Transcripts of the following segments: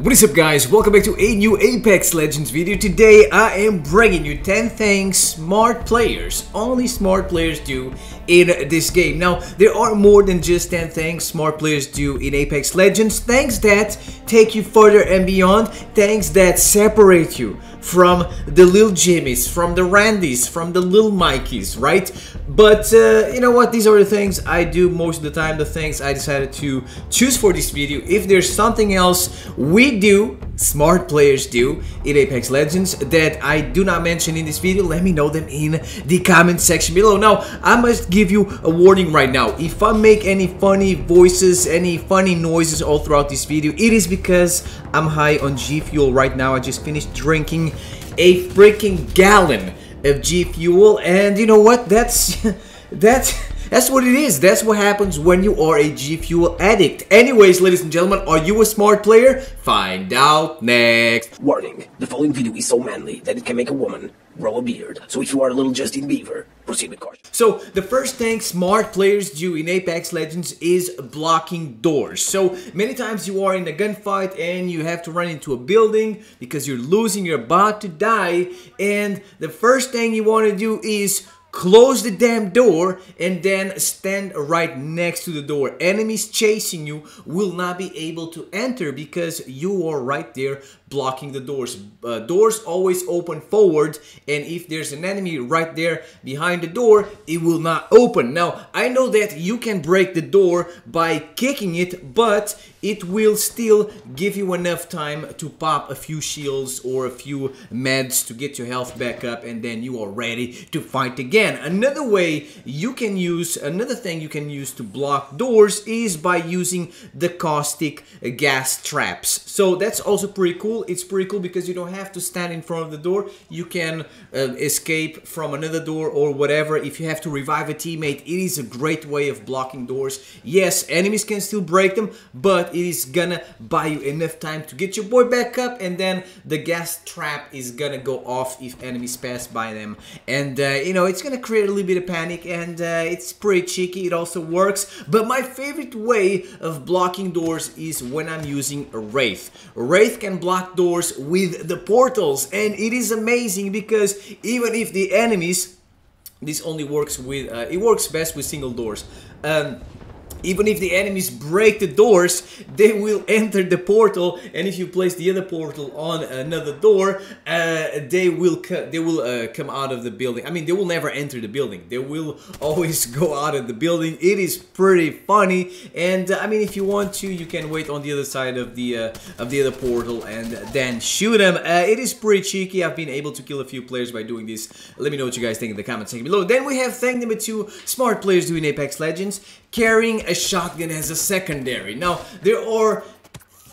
What is up, guys? Welcome back to a new Apex Legends video. Today I am bringing you 10 things smart players, only smart players do in this game. Now, there are more than just 10 things smart players do in Apex Legends. Things that take you further and beyond. Things that separate you from the Lil Jimmys, from the Randys, from the Lil Mikeys, right? But you know what? These are the things I do most of the time, the things I decided to choose for this video. If there's something else we do, smart players do, in Apex Legends that I do not mention in this video, let me know them in the comment section below. Now, I must give you a warning right now. If I make any funny voices, any funny noises all throughout this video, it is because I'm high on G Fuel right now. I just finished drinking a freaking gallon of G Fuel, and you know what? That's what it is. That's what happens when you are a G Fuel addict. Anyways, ladies and gentlemen, are you a smart player? Find out next. Warning, the following video is so manly that it can make a woman grow a beard. So if you are a little Justin Bieber, proceed with caution. So, the first thing smart players do in Apex Legends is blocking doors. So, many times you are in a gunfight and you have to run into a building because you're losing, you're about to die, and the first thing you want to do is close the damn door and then stand right next to the door. Enemies chasing you will not be able to enter because you are right there blocking the doors. Doors always open forward, and if there's an enemy right there behind the door, it will not open. Now, I know that you can break the door by kicking it, but it will still give you enough time to pop a few shields or a few meds to get your health back up, and then you are ready to fight again. Another thing you can use to block doors is by using the caustic gas traps. So that's also pretty cool. It's pretty cool because you don't have to stand in front of the door. You can escape from another door or whatever. If you have to revive a teammate, it is a great way of blocking doors. Yes, enemies can still break them, but it is gonna buy you enough time to get your boy back up, and then the gas trap is gonna go off if enemies pass by them. And you know, it's gonna create a little bit of panic, and it's pretty cheeky. It also works. But my favorite way of blocking doors is when I'm using a Wraith. Wraith can block doors with the portals, and it is amazing because even if the enemies, this only works with it works best with single doors. Even if the enemies break the doors, they will enter the portal, and if you place the other portal on another door, they will come out of the building. I mean, they will never enter the building. They will always go out of the building. It is pretty funny, and I mean, if you want to, you can wait on the other side of the other portal and then shoot them. It is pretty cheeky. I've been able to kill a few players by doing this. Let me know what you guys think in the comment section below. Then we have thing number 2, smart players do in Apex Legends: carrying a shotgun as a secondary. Now, there are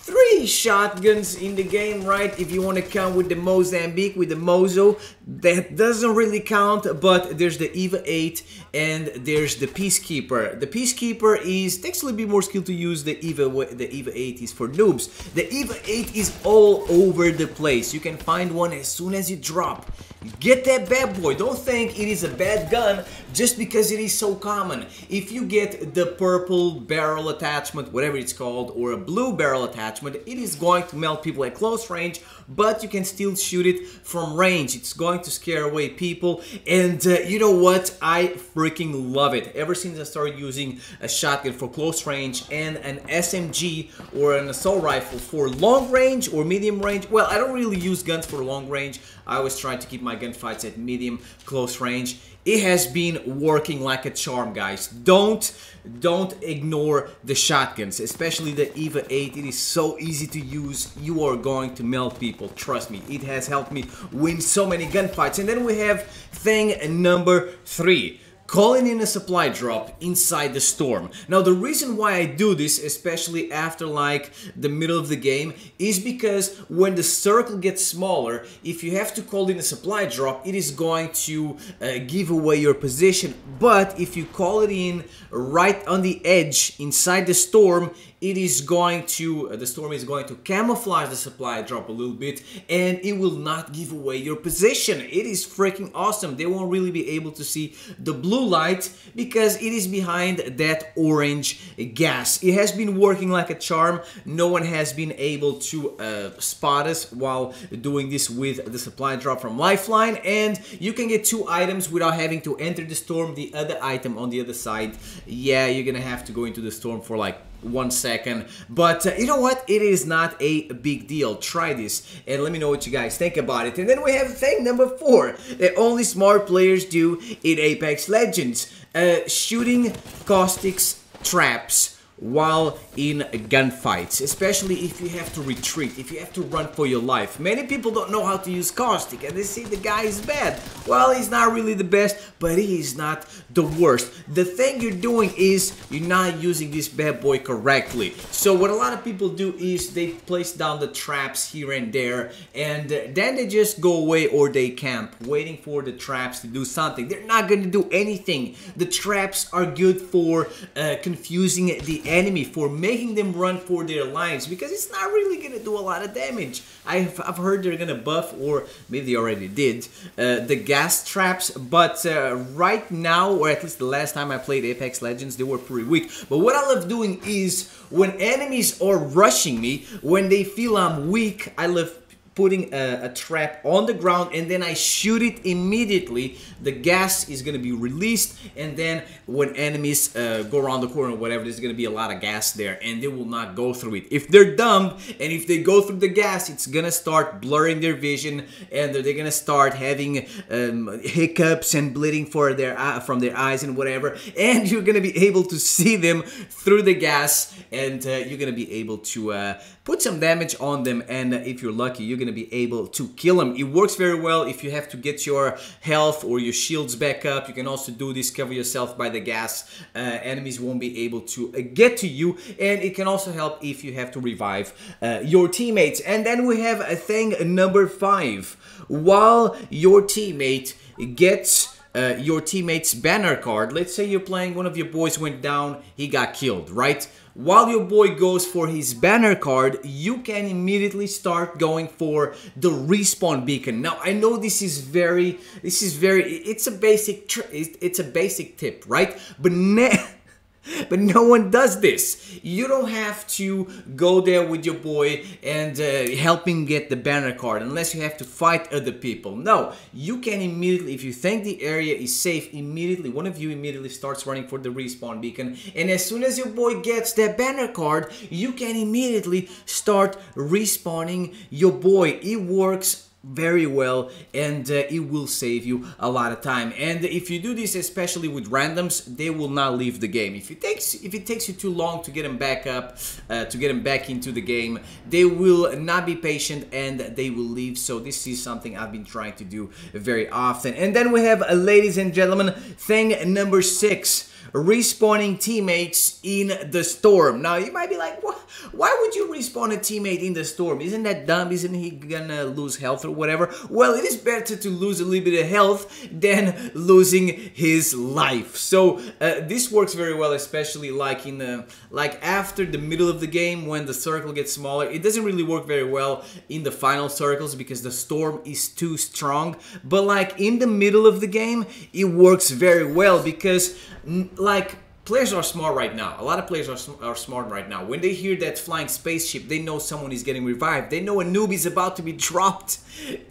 3 shotguns in the game, right? If you want to count with the Mozambique, with the Mozo, that doesn't really count, but there's the EVA 8 and there's the Peacekeeper. The Peacekeeper takes a little bit more skill to use. The EVA 8 is for noobs. The EVA 8 is all over the place. You can find one as soon as you drop. Get that bad boy. Don't think it is a bad gun just because it is so common. If you get the purple barrel attachment, whatever it's called, or a blue barrel attachment, it is going to melt people at close range, but you can still shoot it from range. It's going to scare away people, and you know what? I freaking love it. Ever since I started using a shotgun for close range and an SMG or an assault rifle for long range or medium range, well, I don't really use guns for long range. I always try to keep my gunfights at medium close range. It has been working like a charm, guys. Don't ignore the shotguns, especially the EVA 8. It is so easy to use. You are going to melt people. Trust me, it has helped me win so many gunfights. And then we have thing number 3. Calling in a supply drop inside the storm. Now, the reason why I do this, especially after like the middle of the game, is because when the circle gets smaller, if you have to call in a supply drop, it is going to give away your position. But if you call it in right on the edge inside the storm, it is going to, the storm is going to camouflage the supply drop a little bit, and it will not give away your position. It is freaking awesome. They won't really be able to see the blue light because it is behind that orange gas. It has been working like a charm. No one has been able to spot us while doing this with the supply drop from Lifeline, and you can get 2 items without having to enter the storm. The other item on the other side, yeah, you're gonna have to go into the storm for like 1 second, but you know what, it is not a big deal. Try this and let me know what you guys think about it. And then we have thing number 4 that only smart players do in Apex Legends: shooting caustics traps while in gunfights, especially if you have to retreat, if you have to run for your life. Many people don't know how to use caustic and they say the guy is bad. Well, he's not really the best, but he is not the worst. The thing you're doing is you're not using this bad boy correctly. So what a lot of people do is they place down the traps here and there, and then they just go away or they camp, waiting for the traps to do something. They're not going to do anything. The traps are good for confusing the enemy, for making them run for their lives, because it's not really gonna do a lot of damage. I've heard they're gonna buff, or maybe they already did, the gas traps, but right now, or at least the last time I played Apex Legends, they were pretty weak. But what I love doing is when enemies are rushing me, when they feel I'm weak, I love putting a trap on the ground, and then I shoot it immediately. The gas is gonna be released, and then when enemies go around the corner or whatever, there's gonna be a lot of gas there, and they will not go through it. If they're dumb, and if they go through the gas, it's gonna start blurring their vision, and they're gonna start having hiccups and bleeding from their eyes and whatever, and you're gonna be able to see them through the gas, and you're gonna be able to put some damage on them, and if you're lucky, you're gonna be able to kill them. It works very well if you have to get your health or your shields back up. You can also do this, cover yourself by the gas. Enemies won't be able to get to you, and it can also help if you have to revive your teammates. And then we have a thing number 5. While your teammate gets your teammate's banner card, let's say you're playing, one of your boys went down, he got killed, right? While your boy goes for his banner card, you can immediately start going for the respawn beacon. Now, I know it's a basic tip, right? But no one does this. You don't have to go there with your boy and help him get the banner card unless you have to fight other people. No, you can immediately, if you think the area is safe, immediately, one of you immediately starts running for the respawn beacon. And as soon as your boy gets that banner card, you can immediately start respawning your boy. It works very well, and it will save you a lot of time. And if you do this, especially with randoms, they will not leave the game. If it takes you too long to get them back up, to get them back into the game, they will not be patient and they will leave. So this is something I've been trying to do very often. And then we have, ladies and gentlemen, thing number 6. Respawning teammates in the storm. Now you might be like, why would you respawn a teammate in the storm? Isn't that dumb? Isn't he gonna lose health or whatever? Well, it is better to lose a little bit of health than losing his life. So this works very well, especially like in like after the middle of the game when the circle gets smaller. It doesn't really work very well in the final circles because the storm is too strong. But like in the middle of the game, it works very well because like players are smart right now. A lot of players are smart right now. When they hear that flying spaceship, they know someone is getting revived. They know a noob is about to be dropped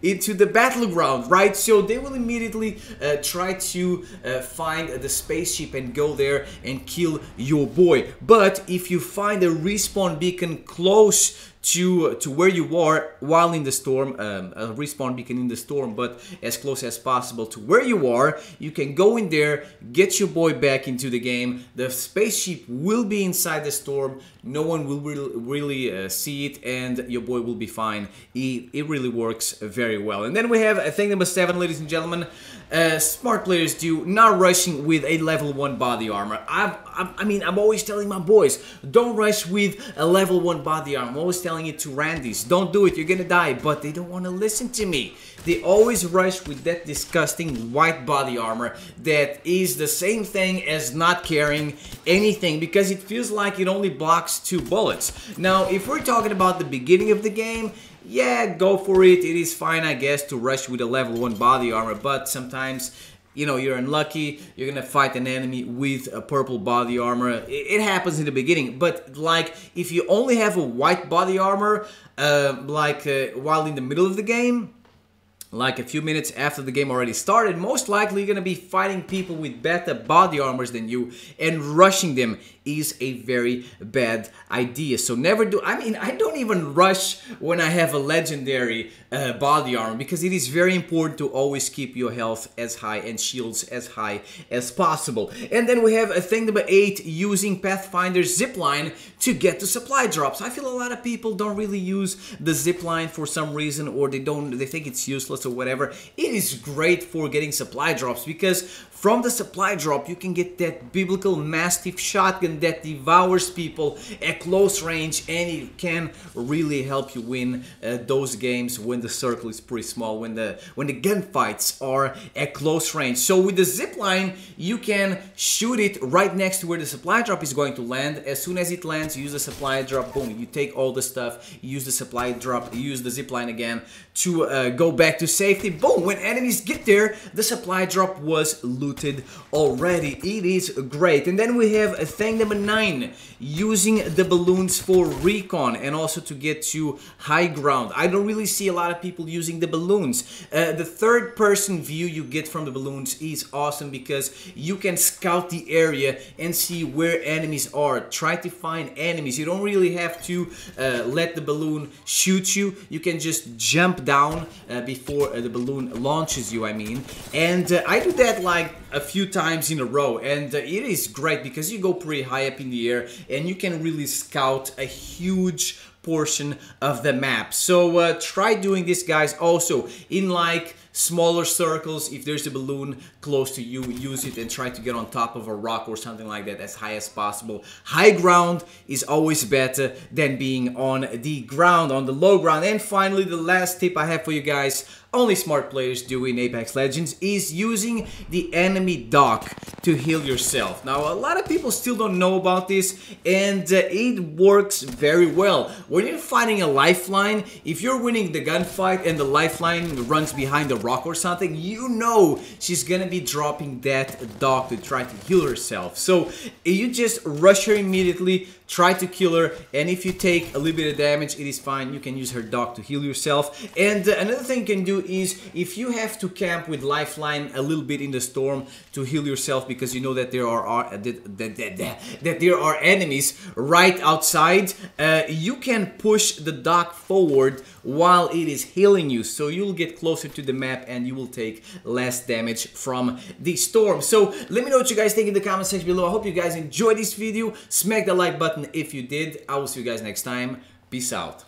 into the battleground, right? So they will immediately try to find the spaceship and go there and kill your boy. But if you find a respawn beacon close to where you are while in the storm, a respawn beacon in the storm, but as close as possible to where you are, you can go in there, get your boy back into the game. The spaceship will be inside the storm. No one will really see it, and your boy will be fine. It really works very well. And then we have thing number 7, ladies and gentlemen, smart players do, not rushing with a level 1 body armor. I mean, I'm always telling my boys, don't rush with a level 1 body armor. I'm always telling it to Randy's, don't do it, you're gonna die, but they don't want to listen to me. They always rush with that disgusting white body armor that is the same thing as not carrying anything, because it feels like it only blocks 2 bullets. Now, if we're talking about the beginning of the game, yeah, go for it. It is fine, I guess, to rush with a level 1 body armor, but sometimes, you know, you're unlucky, you're gonna fight an enemy with a purple body armor. It happens in the beginning, but like, if you only have a white body armor, while in the middle of the game, like a few minutes after the game already started, most likely you're gonna be fighting people with better body armors than you, and rushing them is a very bad idea. So never do. I mean, I don't even rush when I have a legendary body armor, because it is very important to always keep your health as high and shields as high as possible. And then we have thing number 8, using Pathfinder's zipline to get to supply drops. I feel a lot of people don't really use the zipline for some reason, or they think it's useless or whatever. It is great for getting supply drops, because from the supply drop you can get that biblical Mastiff shotgun that devours people at close range, and it can really help you win those games when the circle is pretty small, when the gunfights are at close range. So with the zipline, you can shoot it right next to where the supply drop is going to land. As soon as it lands, you use the supply drop, boom, you take all the stuff, you use the supply drop, you use the zipline again to go back to safety. Boom, when enemies get there, the supply drop was looted already. It is great. And then we have thing number 9, using the balloons for recon and also to get to high ground. I don't really see a lot of people using the balloons. The third person view you get from the balloons is awesome, because you can scout the area and see where enemies are. Try to find enemies. You don't really have to let the balloon shoot you. You can just jump down before the balloon launches you, I mean. And I do that like a few times in a row, and it is great because you go pretty high up in the air and you can really scout a huge portion of the map. So try doing this, guys. Also in like smaller circles, if there's a balloon close to you, use it and try to get on top of a rock or something like that as high as possible. High ground is always better than being on the ground, on the low ground. And finally, the last tip I have for you guys, only smart players do in Apex Legends, is using the enemy dock to heal yourself. Now, a lot of people still don't know about this, and it works very well. When you're fighting a lifeline, if you're winning the gunfight and the lifeline runs behind a rock or something, you know she's gonna be dropping that dock to try to heal herself. So you just rush her immediately, try to kill her, and if you take a little bit of damage, it is fine. You can use her dock to heal yourself. And another thing you can do is, if you have to camp with lifeline a little bit in the storm to heal yourself because you know that there are enemies right outside, you can push the dock forward while it is healing you, so you'll get closer to the map and you will take less damage from the storm. So let me know what you guys think in the comment section below. I hope you guys enjoyed this video. Smack the like button if you did. I will see you guys next time. Peace out.